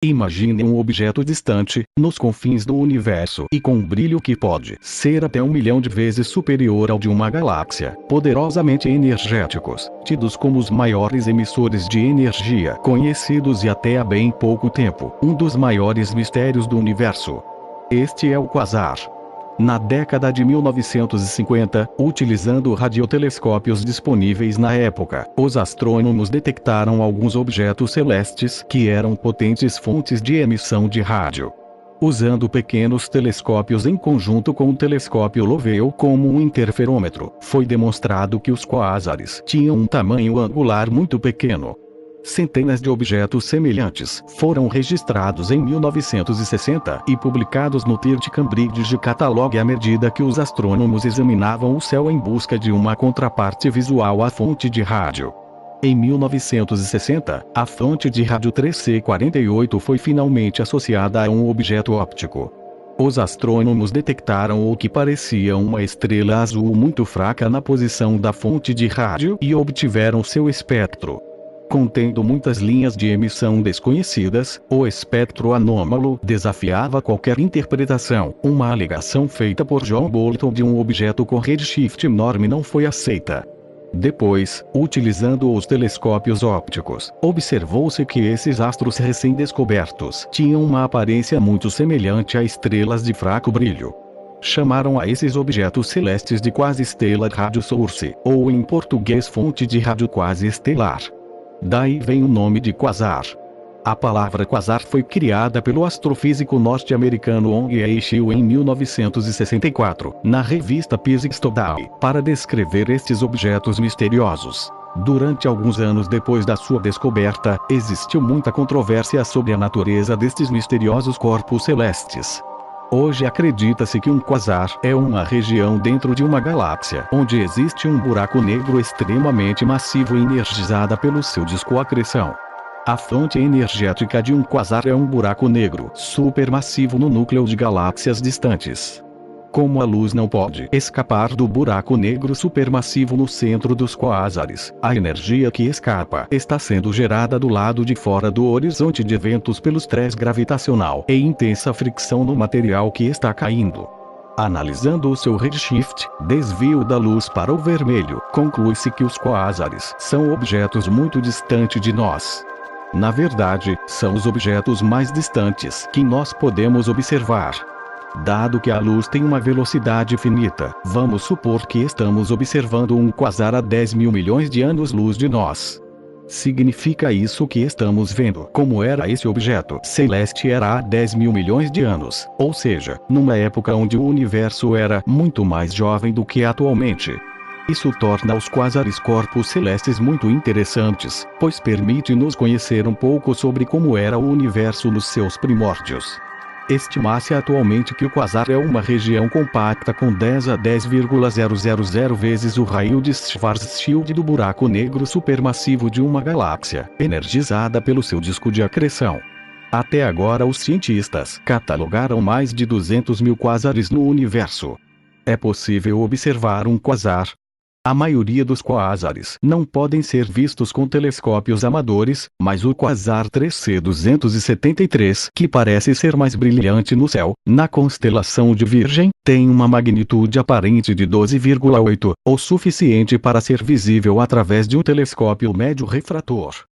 Imagine um objeto distante, nos confins do universo e com um brilho que pode ser até 1 milhão de vezes superior ao de uma galáxia, poderosamente energéticos, tidos como os maiores emissores de energia conhecidos e até há bem pouco tempo, um dos maiores mistérios do universo. Este é o quasar. Na década de 1950, utilizando radiotelescópios disponíveis na época, os astrônomos detectaram alguns objetos celestes que eram potentes fontes de emissão de rádio. Usando pequenos telescópios em conjunto com o telescópio Lovell como um interferômetro, foi demonstrado que os quásares tinham um tamanho angular muito pequeno. Centenas de objetos semelhantes foram registrados em 1960 e publicados no Third Cambridge Catalogue à medida que os astrônomos examinavam o céu em busca de uma contraparte visual à fonte de rádio. Em 1960, a fonte de rádio 3C48 foi finalmente associada a um objeto óptico. Os astrônomos detectaram o que parecia uma estrela azul muito fraca na posição da fonte de rádio e obtiveram seu espectro. Contendo muitas linhas de emissão desconhecidas, o espectro anômalo desafiava qualquer interpretação. Uma alegação feita por John Bolton de um objeto com redshift enorme não foi aceita. Depois, utilizando os telescópios ópticos, observou-se que esses astros recém-descobertos tinham uma aparência muito semelhante a estrelas de fraco brilho. Chamaram a esses objetos celestes de quasi-stellar radio source, ou em português fonte de rádio quasi-estelar. Daí vem o nome de quasar. A palavra quasar foi criada pelo astrofísico norte-americano Ong Eichel em 1964, na revista Physics Today, para descrever estes objetos misteriosos. Durante alguns anos depois da sua descoberta, existiu muita controvérsia sobre a natureza destes misteriosos corpos celestes. Hoje acredita-se que um quasar é uma região dentro de uma galáxia, onde existe um buraco negro extremamente massivo e energizada pelo seu disco-acreção. A fonte energética de um quasar é um buraco negro supermassivo no núcleo de galáxias distantes. Como a luz não pode escapar do buraco negro supermassivo no centro dos quásares, a energia que escapa está sendo gerada do lado de fora do horizonte de eventos pelo estresse gravitacional e intensa fricção no material que está caindo. Analisando o seu redshift, desvio da luz para o vermelho, conclui-se que os quásares são objetos muito distantes de nós. Na verdade, são os objetos mais distantes que nós podemos observar. Dado que a luz tem uma velocidade finita, vamos supor que estamos observando um quasar a 10 mil milhões de anos-luz de nós. Significa isso que estamos vendo como era esse objeto celeste há 10 mil milhões de anos, ou seja, numa época onde o universo era muito mais jovem do que atualmente. Isso torna os quásares corpos celestes muito interessantes, pois permite-nos conhecer um pouco sobre como era o universo nos seus primórdios. Estima-se atualmente que o quasar é uma região compacta com 10 a 10,000 vezes o raio de Schwarzschild do buraco negro supermassivo de uma galáxia, energizada pelo seu disco de acreção. Até agora os cientistas catalogaram mais de 200 mil quásares no universo. É possível observar um quasar. A maioria dos quásares não podem ser vistos com telescópios amadores, mas o quasar 3C273, que parece ser mais brilhante no céu, na constelação de Virgem, tem uma magnitude aparente de 12,8, o suficiente para ser visível através de um telescópio médio refrator.